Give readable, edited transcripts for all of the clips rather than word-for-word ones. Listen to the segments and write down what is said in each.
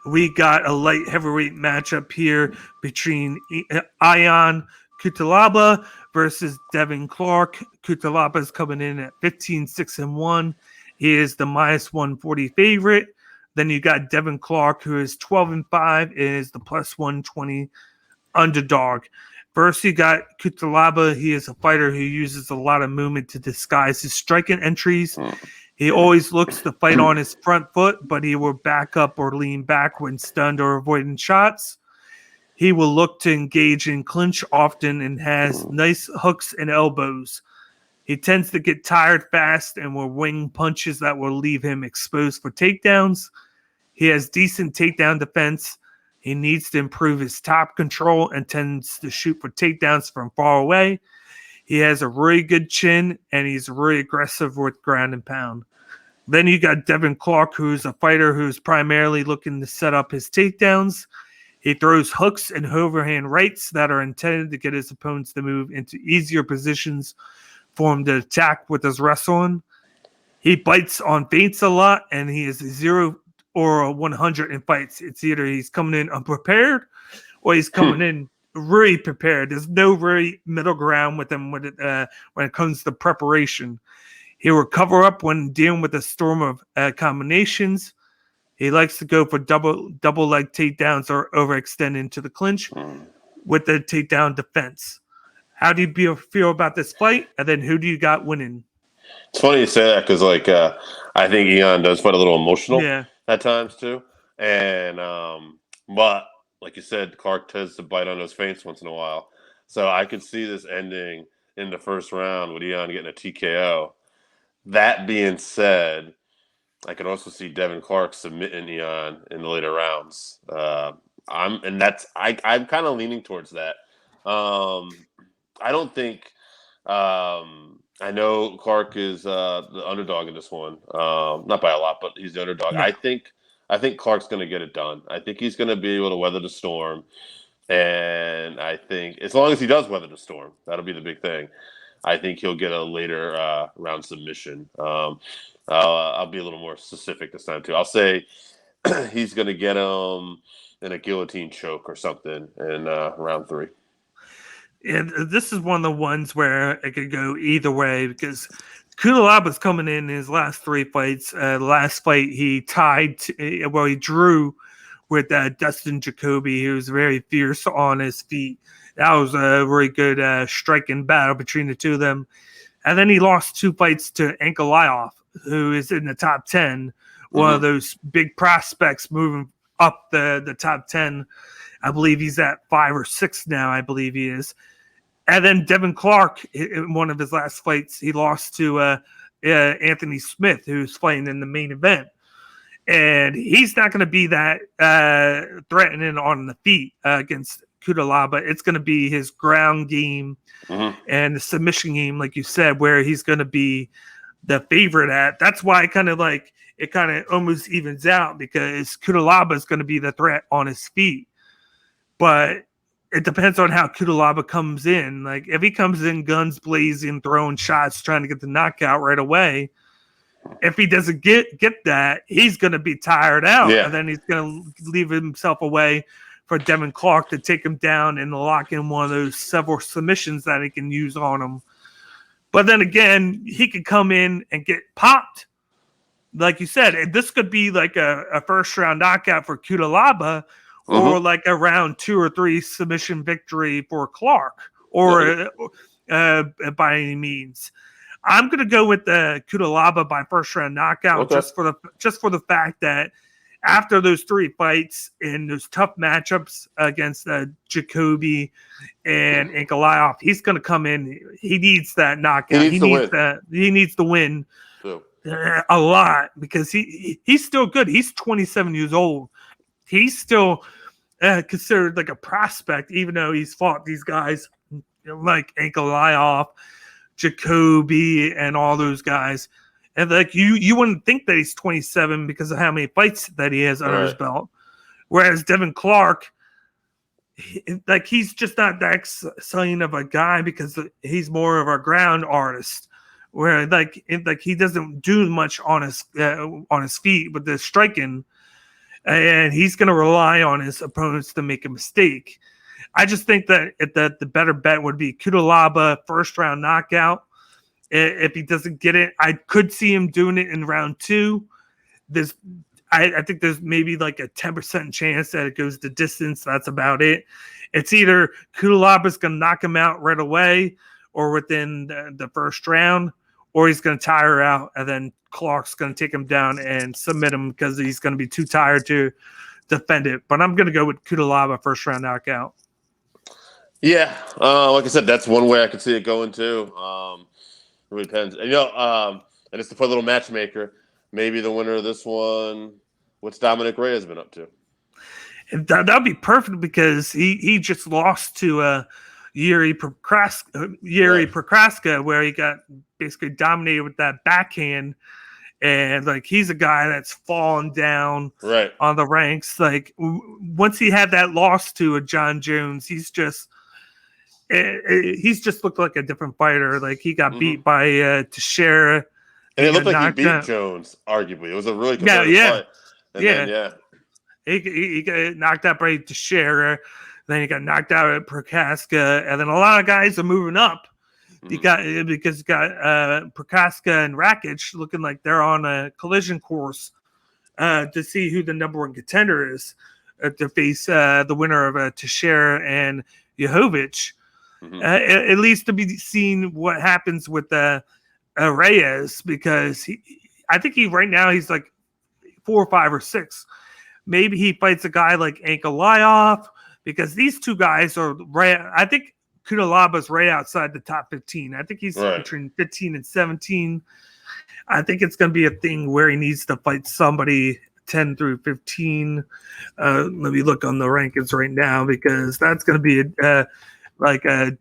We got a light heavyweight matchup here between Ion Cutelaba versus Devin Clark. Cutelaba is coming in at 15-6-1. He is the minus 140 favorite. Then you got Devin Clark, who is 12-5, is the plus 120 underdog. First, you got Cutelaba. He is a fighter who uses a lot of movement to disguise his striking entries. He always looks to fight on his front foot, but he will back up or lean back when stunned or avoiding shots. He will look to engage in clinch often and has nice hooks and elbows. He tends to get tired fast and will wing punches that will leave him exposed for takedowns. He has decent takedown defense. He needs to improve his top control and tends to shoot for takedowns from far away. He has a really good chin, and he's really aggressive with ground and pound. Then you got Devin Clark, who's a fighter who's primarily looking to set up his takedowns. He throws hooks and overhand rights that are intended to get his opponents to move into easier positions for him to attack with his wrestling. He bites on feints a lot, and he is a 0 or a 100 in fights. It's either he's coming in unprepared or he's coming in really prepared. There's no really middle ground with him when it comes to preparation. He will cover up when dealing with a storm of combinations. He likes to go for double leg takedowns or overextend into the clinch with the takedown defense. How do you feel about this fight? And then who do you got winning? It's funny you say that because, I think Ion does fight a little emotional at times too. And but like you said, Clark tends to bite on those feints once in a while. So I could see this ending in the first round with Ion getting a TKO. That being said, I could also see Devin Clark submitting Ion in the later rounds. I'm kind of leaning towards that. I don't think I know Clark is the underdog in this one. Not by a lot, but he's the underdog. No. I think Clark's going to get it done. I think he's going to be able to weather the storm. And I think as long as he does weather the storm, that'll be the big thing. I think he'll get a later round submission. I'll be a little more specific this time, too. I'll say he's going to get him in a guillotine choke or something in round 3. And this is one of the ones where it could go either way because Cutelaba's coming in his last 3 fights. Last fight, he he drew with Dustin Jacoby, who was very fierce on his feet. That was a very good striking battle between the two of them. And then he lost 2 fights to Ankalaev, who is in the top 10, one of those big prospects moving up the top 10. I believe he's at 5 or 6 now, I believe he is. And then Devin Clark, in one of his last fights, he lost to Anthony Smith, who's fighting in the main event. And he's not going to be that threatening on the feet against Cutelaba. It's going to be his ground game and the submission game, like you said, where he's going to be the favorite at. That's why it kind of almost evens out because Cutelaba is going to be the threat on his feet. But it depends on how Cutelaba comes in. Like if he comes in guns blazing, throwing shots, trying to get the knockout right away, if he doesn't get that, he's going to be tired out. Yeah. And then he's going to leave himself away for Devin Clark to take him down and lock in one of those several submissions that he can use on him. But then again, he could come in and get popped. Like you said, this could be like a first round knockout for Cutelaba or like a round 2 or 3 submission victory for Clark or by any means. I'm going to go with the Cutelaba by first round knockout just for the fact that after those 3 fights and those tough matchups against Jacoby and Ankalaev, he's going to come in. He needs that knockout. He needs to win a lot because he's still good. He's 27 years old. He's still considered like a prospect, even though he's fought these guys like Ankalaev, Jacoby, and all those guys. And like you wouldn't think that he's 27 because of how many fights that he has under his belt. Whereas Devin Clark, he's just not that exciting of a guy because he's more of a ground artist. Where like he doesn't do much on his feet with the striking. and he's going to rely on his opponents to make a mistake. I just think that the better bet would be Cutelaba first round knockout. If he doesn't get it, I could see him doing it in round 2. I think there's maybe like a 10% chance that it goes the distance. That's about it. It's either Cutelaba's going to knock him out right away or within the first round, or he's going to tire out, and then Clark's going to take him down and submit him because he's going to be too tired to defend it. But I'm going to go with Cutelaba first round knockout. Yeah, like I said, that's one way I could see it going too. It really depends. And, and just to put a little matchmaker, maybe the winner of this one, what's Dominic Reyes been up to? And that'd be perfect because he just lost to Yuri Prochaska, where he got basically dominated with that backhand, and like he's a guy that's fallen down on the ranks. Like once he had that loss to a John Jones, he's just looked like a different fighter. Like he got beat by Teixeira. And it looked like he beat Jones, arguably. It was a really competitive fight. And He got knocked out by Teixeira. Then he got knocked out at Prochaska. And then a lot of guys are moving up. Because you got Prochaska and Rakic looking like they're on a collision course to see who the number one contender is to face the winner of Teixeira and Jovic. At least to be seen what happens with Reyes, because I think right now he's like 4 or 5 or 6. Maybe he fights a guy like Ankalaev, because these two guys are right. I think Cutelaba's right outside the top 15. I think he's between 15 and 17. I think it's going to be a thing where he needs to fight somebody 10 through 15. Let me look on the rankings right now, because that's going to be a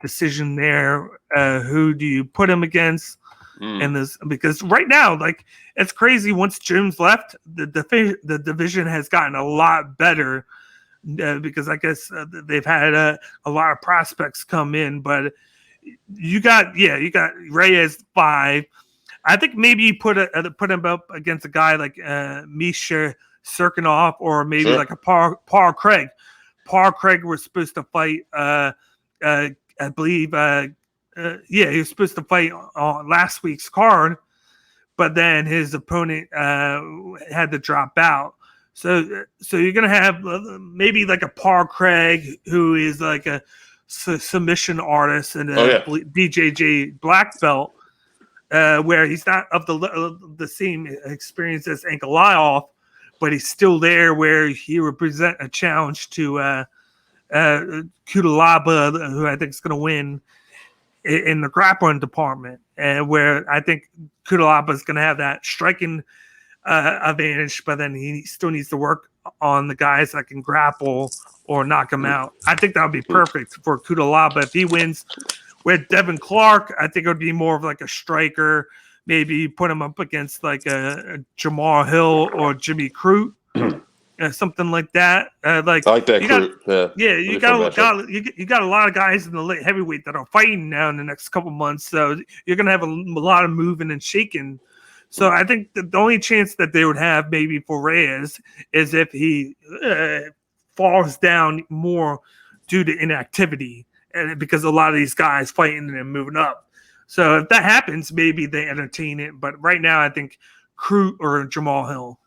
decision there. Who do you put him against? And this, because right now, like, it's crazy. Once Jones left, the division has gotten a lot better because I guess they've had a lot of prospects come in. But you got Reyes 5. I think maybe you put him up against a guy like Misha Serkinov, or maybe like a Paul Craig. Paul Craig was supposed to fight. I believe. He was supposed to fight on last week's card, but then his opponent had to drop out. So you're gonna have maybe like a Paul Craig, who is like a submission artist and a BJJ black belt, where he's not of the same experience as Ankalaev, but he's still there where he would present a challenge to Cutelaba, who I think is going to win in the grappling department, and where I think Cutelaba is going to have that striking advantage, but then he still needs to work on the guys that can grapple or knock him out. I think that would be perfect for Cutelaba if he wins. With Devin Clark, I think it would be more of like a striker. Maybe put him up against like a Jamal Hill or Jimmy Crute. Something like that. I like that. You got a lot of guys in the late heavyweight that are fighting now in the next couple months, so you're gonna have a lot of moving and shaking. So I think the only chance that they would have maybe for Reyes is if he falls down more due to inactivity, and because a lot of these guys fighting and moving up. So if that happens, maybe they entertain it. But right now, I think Crute or Jamal Hill.